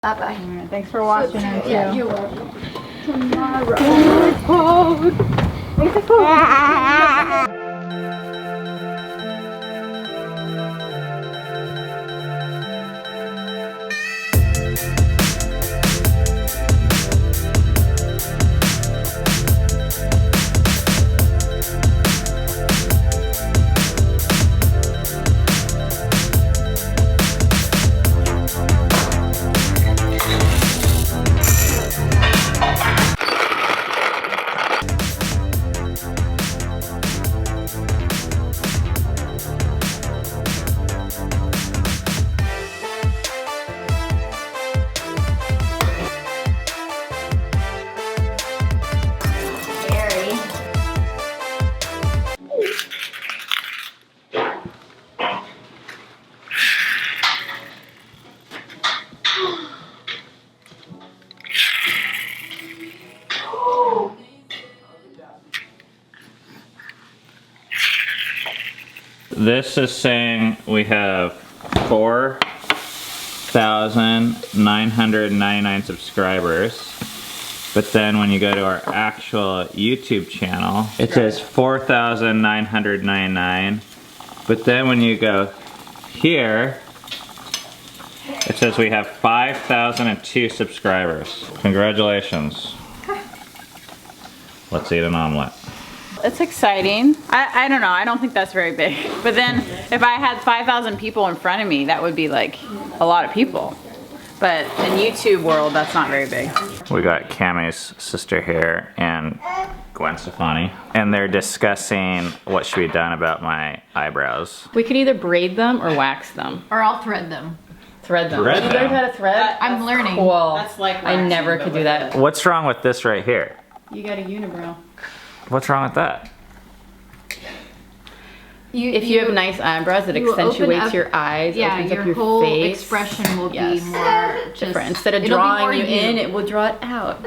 Bye-bye. Right, thanks for watching it too. Yeah, you're welcome. Tomorrow. It's a code. This is saying we have 4,999 subscribers. But then when you go to our actual YouTube channel, it says 4,999. But then when you go here, it says we have 5,002 subscribers. Congratulations. Let's eat an omelet. It's exciting. I don't know, I don't think that's very big. But then if I had 5,000 people in front of me, that would be like a lot of people. But in YouTube world, that's not very big. We got Cammy's sister here and Gwen Stefani. And they're discussing what should be done about my eyebrows. We could either braid them or wax them. Or I'll thread them. Thread them. Thread You them? learned how to thread? I'm learning. Cool. That's like I waxing, never but could do with that. What's wrong with this right here? You got a unibrow. What's wrong with that? If you have nice eyebrows, it you open accentuates up- your eyes, Yeah, opens your up your whole face. expression will Yes. be more just Different. Instead of it'll be more drawing you you. in, it will draw it out.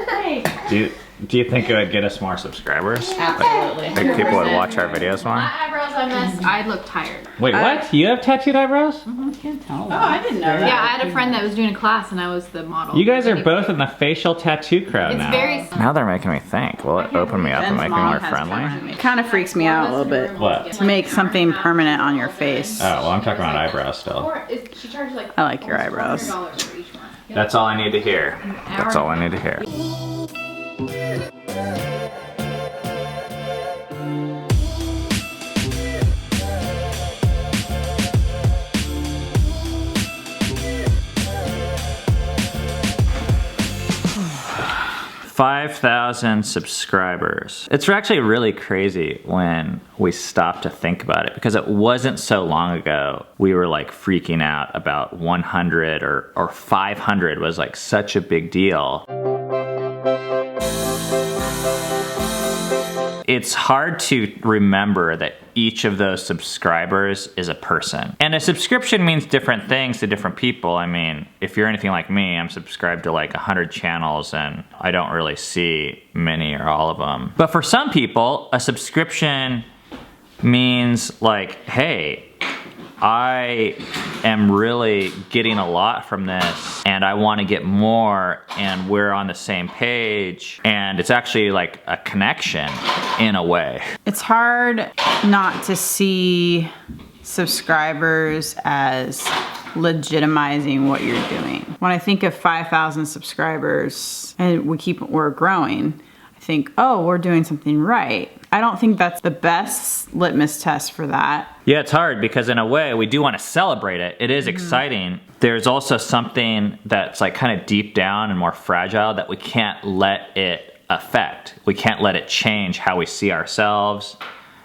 Do you think it would get us more subscribers? Absolutely. Think people would watch our videos more? My eyebrows I messed. I look tired. Wait, what? You have tattooed eyebrows? Oh, I didn't know that. Yeah, I had a friend that was doing a class and I was the model. You guys are both in the facial tattoo crowd It's now. very. Now they're making me think. Will it open me up and make me more friendly? It kind of freaks me out a little bit. What? To make something permanent on your face. Oh, well, I'm talking about eyebrows still. She charged like. I like your eyebrows. $400 for each one. That's all I need to hear. That's all I need to hear. 5,000 subscribers. It's actually really crazy when we stop to think about it, because it wasn't so long ago we were like freaking out about 100 or 500 was like such a big deal. It's hard to remember that each of those subscribers is a person. And a subscription means different things to different people. I mean, if you're anything like me, I'm subscribed to like 100 channels and I don't really see many or all of them. But for some people, a subscription means like, hey, I am really getting a lot from this and I want to get more, and we're on the same page, and it's actually like a connection in a way. It's hard not to see subscribers as legitimizing what you're doing. When I think of 5,000 subscribers and we're growing, I think, oh, we're doing something right. I don't think that's the best litmus test for that. Yeah, it's hard because in a way we do want to celebrate it. It is exciting. There's also something that's like kind of deep down and more fragile that we can't let it affect. We can't let it change how we see ourselves.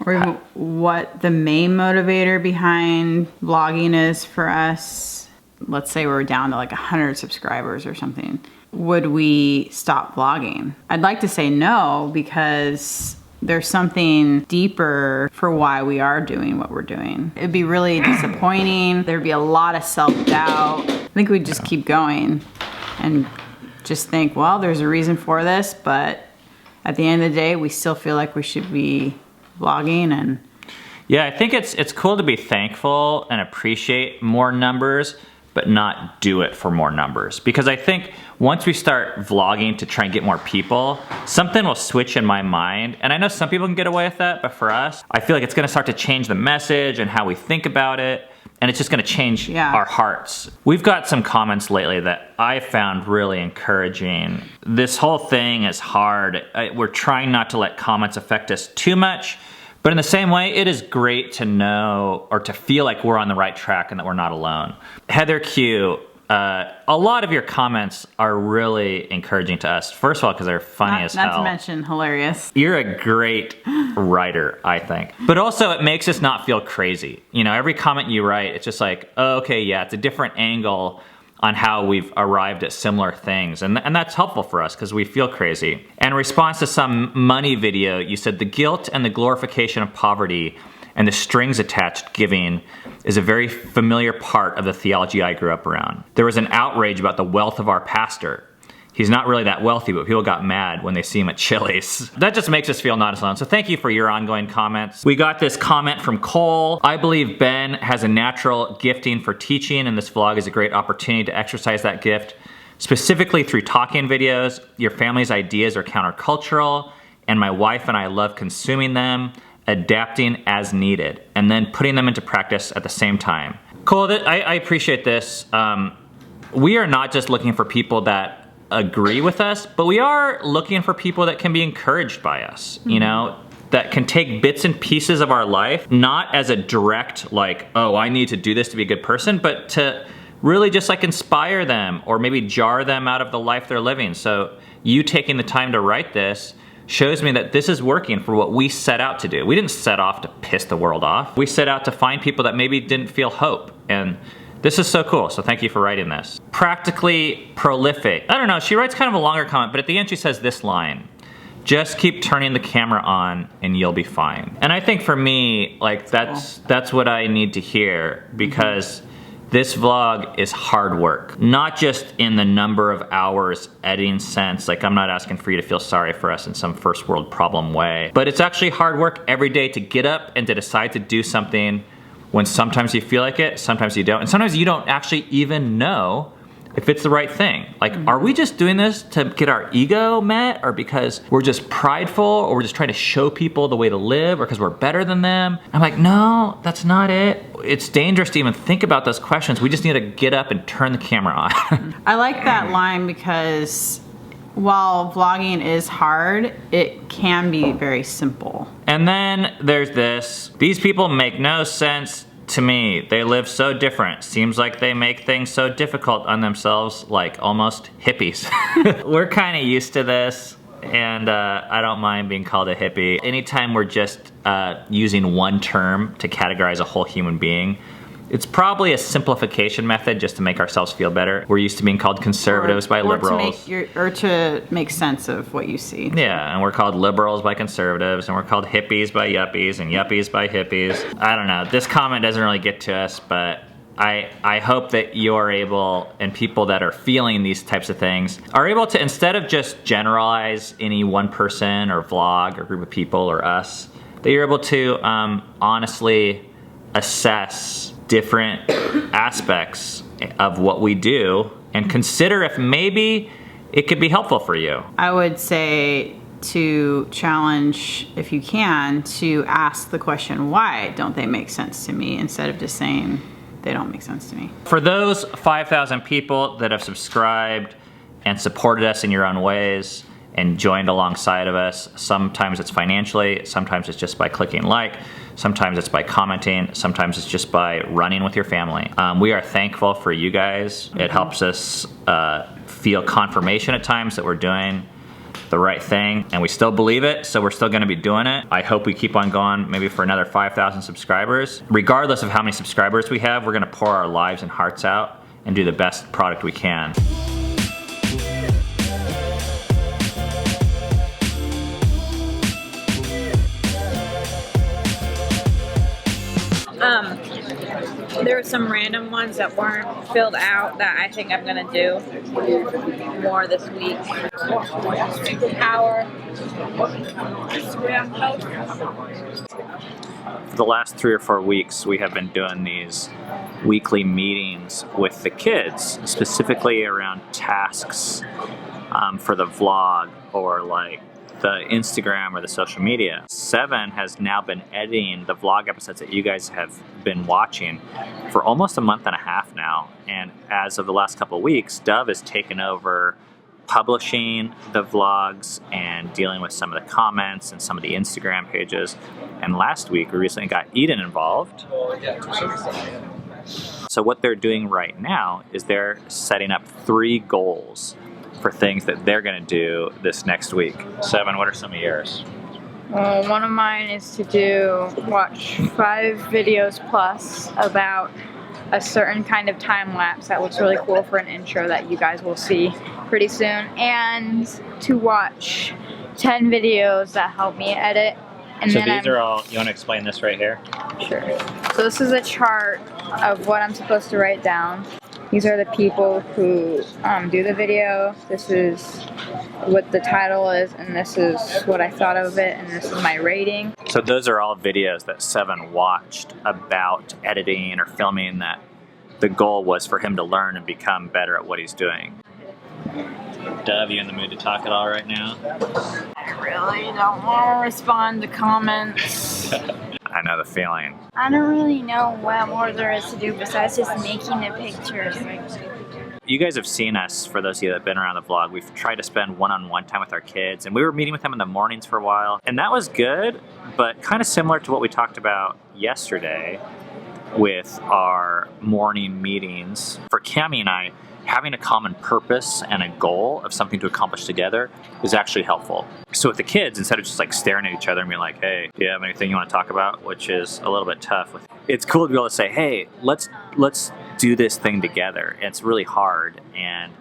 Or even what the main motivator behind vlogging is for us. Let's say we're down to like 100 subscribers or something. Would we stop vlogging? I'd like to say no, because there's something deeper for why we are doing what we're doing. It'd be really disappointing. There'd be a lot of self-doubt. I think we'd just keep going and just think, well, there's a reason for this, but at the end of the day, we still feel like we should be vlogging. And yeah, I think it's cool to be thankful and appreciate more numbers, but not do it for more numbers. Because I think once we start vlogging to try and get more people, something will switch in my mind. And I know some people can get away with that, but for us, I feel like it's gonna start to change the message and how we think about it. And it's just gonna change our hearts. We've got some comments lately that I found really encouraging. This whole thing is hard. We're trying not to let comments affect us too much, but in the same way, it is great to know or to feel like we're on the right track and that we're not alone. Heather Q, a lot of your comments are really encouraging to us. First of all, because they're funny as hell. Not to mention hilarious. You're a great writer, I think. But also it makes us not feel crazy. You know, every comment you write, it's just like, oh, okay, yeah, it's a different angle on how we've arrived at similar things. And that's helpful for us because we feel crazy. And in response to some money video, you said the guilt and the glorification of poverty and the strings attached giving is a very familiar part of the theology I grew up around. There was an outrage about the wealth of our pastor. He's not really that wealthy, but people got mad when they see him at Chili's. That just makes us feel not as alone. So thank you for your ongoing comments. We got this comment from Cole. I believe Ben has a natural gifting for teaching, and this vlog is a great opportunity to exercise that gift, specifically through talking videos. Your family's ideas are countercultural, and my wife and I love consuming them, adapting as needed, and then putting them into practice at the same time. Cole, I appreciate this. We are not just looking for people that agree with us, but we are looking for people that can be encouraged by us, you know, that can take bits and pieces of our life, not as a direct, like, oh, I need to do this to be a good person, but to really just like inspire them or maybe jar them out of the life they're living. So you taking the time to write this shows me that this is working for what we set out to do. We didn't set off to piss the world off. We set out to find people that maybe didn't feel hope. And this is so cool, so thank you for writing this. Practically prolific. I don't know, she writes kind of a longer comment, but at the end she says this line: just keep turning the camera on and you'll be fine. And I think for me, like that's what I need to hear, because this vlog is hard work. Not just in the number of hours editing sense, like I'm not asking for you to feel sorry for us in some first world problem way, but it's actually hard work every day to get up and to decide to do something when sometimes you feel like it, sometimes you don't, and sometimes you don't actually even know if it's the right thing. Like, are we just doing this to get our ego met, or because we're just prideful, or we're just trying to show people the way to live, or because we're better than them? I'm like, no, that's not it. It's dangerous to even think about those questions. We just need to get up and turn the camera on. I like that line because while vlogging is hard, it can be very simple. And then there's this: these people make no sense to me. They live so different. Seems like they make things so difficult on themselves, like almost hippies. We're kind of used to this, and I don't mind being called a hippie. Anytime we're just using one term to categorize a whole human being, it's probably a simplification method just to make ourselves feel better. We're used to being called conservatives by liberals. To make sense of what you see. Yeah, and we're called liberals by conservatives, and we're called hippies by yuppies, and yuppies by hippies. I don't know, this comment doesn't really get to us, but I hope that you're able, and people that are feeling these types of things, are able to, instead of just generalize any one person or vlog or group of people or us, that you're able to honestly assess different aspects of what we do and consider if maybe it could be helpful for you. I would say to challenge, if you can, to ask the question, why don't they make sense to me, instead of just saying they don't make sense to me. For those 5,000 people that have subscribed and supported us in your own ways and joined alongside of us, sometimes it's financially, sometimes it's just by clicking like, sometimes it's by commenting, sometimes it's just by running with your family. We are thankful for you guys. It helps us feel confirmation at times that we're doing the right thing, and we still believe it, so we're still gonna be doing it. I hope we keep on going maybe for another 5,000 subscribers. Regardless of how many subscribers we have, we're gonna pour our lives and hearts out and do the best product we can. There were some random ones that weren't filled out that I think I'm gonna do more this week. Superpower. Instagram post. For the last 3 or 4 weeks, we have been doing these weekly meetings with the kids, specifically around tasks for the vlog or like the Instagram or the social media. Seven has now been editing the vlog episodes that you guys have been watching for almost a month and a half now. And as of the last couple of weeks, Dove has taken over publishing the vlogs and dealing with some of the comments and some of the Instagram pages. And last week, we recently got Eden involved. So what they're doing right now is they're setting up 3 goals for things that they're gonna do this next week. Seven, what are some of yours? Well, one of mine is to watch 5 videos plus about a certain kind of time lapse that looks really cool for an intro that you guys will see pretty soon, and to watch 10 videos that help me edit. And So then these are all, you wanna explain this right here? Sure. So this is a chart of what I'm supposed to write down. These are the people who do the video. This is what the title is, and this is what I thought of it, and this is my rating. So those are all videos that Seven watched about editing or filming that the goal was for him to learn and become better at what he's doing. Dove, you in the mood to talk at all right now? I really don't want to respond to comments. I know the feeling. I don't really know what more there is to do besides just making the pictures. You guys have seen us, for those of you that have been around the vlog, we've tried to spend one-on-one time with our kids, and we were meeting with them in the mornings for a while, and that was good, but kind of similar to what we talked about yesterday with our morning meetings. For Cammie and I, having a common purpose and a goal of something to accomplish together is actually helpful. So with the kids, instead of just like staring at each other and being like, hey, do you have anything you want to talk about? Which is a little bit tough. It's cool to be able to say, hey, let's do this thing together. And it's really hard. And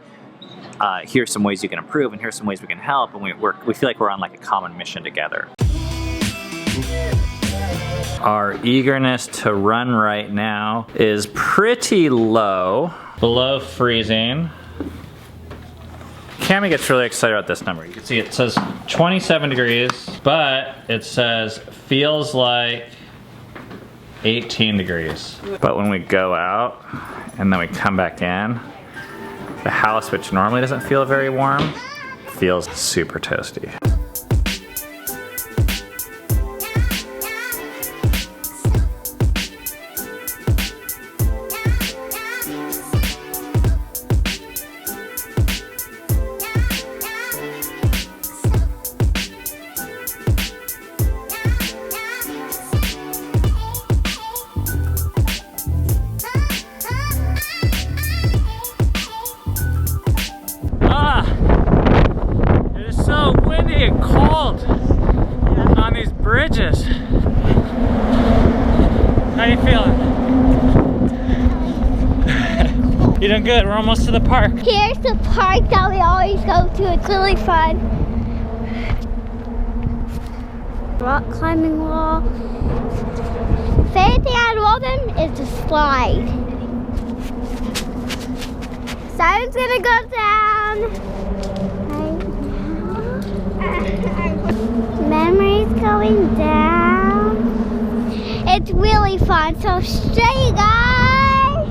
here's some ways you can improve, and here's some ways we can help. And we feel like we're on like a common mission together. Our eagerness to run right now is pretty low. Below freezing. Cammie gets really excited about this number. You can see it says 27 degrees, but it says feels like 18 degrees. But when we go out and then we come back in, the house, which normally doesn't feel very warm, feels super toasty. On these bridges. How you feeling? You doing good? We're almost to the park. Here's the park that we always go to. It's really fun. Rock climbing wall. Favorite thing out of all of them is the slide. Simon's gonna go down. Memories going down. It's really fun, so stay, guys.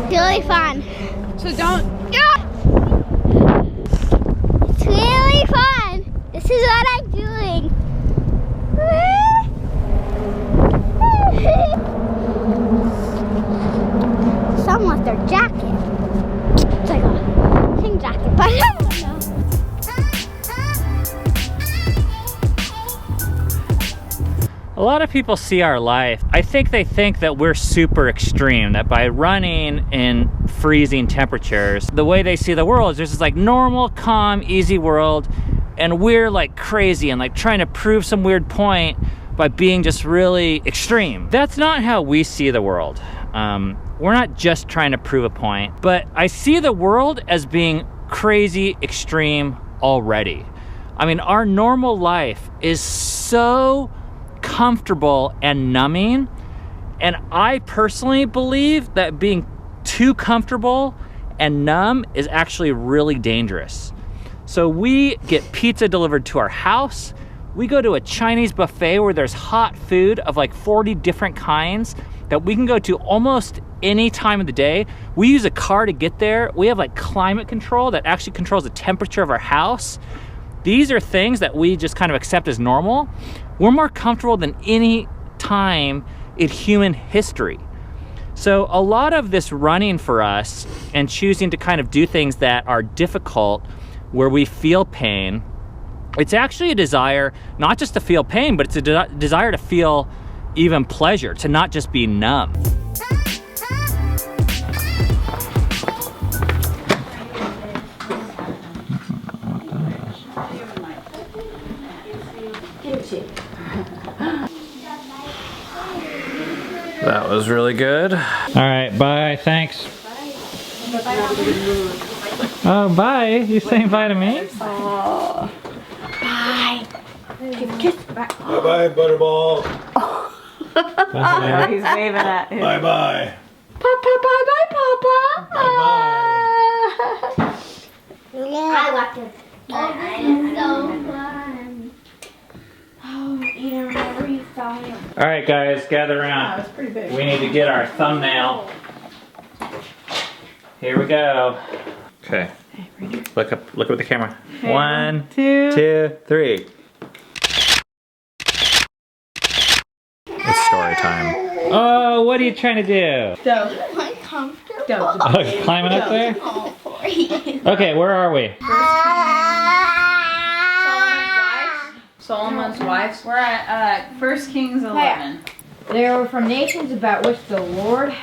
It's really fun. So don't. It's really fun. This is what I'm doing. Some with their jacket. It's like a pink jacket, but I don't know. A lot of people see our life. I think they think that we're super extreme, that by running in freezing temperatures, the way they see the world is there's this like normal, calm, easy world, and we're like crazy and like trying to prove some weird point by being just really extreme. That's not how we see the world. We're not just trying to prove a point, but I see the world as being crazy, extreme already. I mean, our normal life is so comfortable and numbing. And I personally believe that being too comfortable and numb is actually really dangerous. So we get pizza delivered to our house. We go to a Chinese buffet where there's hot food of like 40 different kinds that we can go to almost any time of the day. We use a car to get there. We have like climate control that actually controls the temperature of our house. These are things that we just kind of accept as normal. We're more comfortable than any time in human history. So a lot of this running for us and choosing to kind of do things that are difficult where we feel pain, it's actually a desire not just to feel pain, but it's a desire to feel even pleasure, to not just be numb. That was really good. All right, bye, thanks. Oh, bye. You saying bye to me? Bye. Bye-bye, Butterball. Yeah, he's waving at him. Bye-bye. Papa, bye-bye, Papa. Bye-bye. I like it. Oh, so fun. Oh, you don't remember you saw me. All right, guys, gather around. That's pretty big. We need to get our thumbnail. Here we go. Okay. Look up at the camera. Okay, 1, 2, 2, 3. It's story time. Oh, what are you trying to do? Uncomfortable. Oh, climbing up there? Oh, please. Okay, where are we? Solomon's wives. We're at 1 Kings 11. They were from nations about which the Lord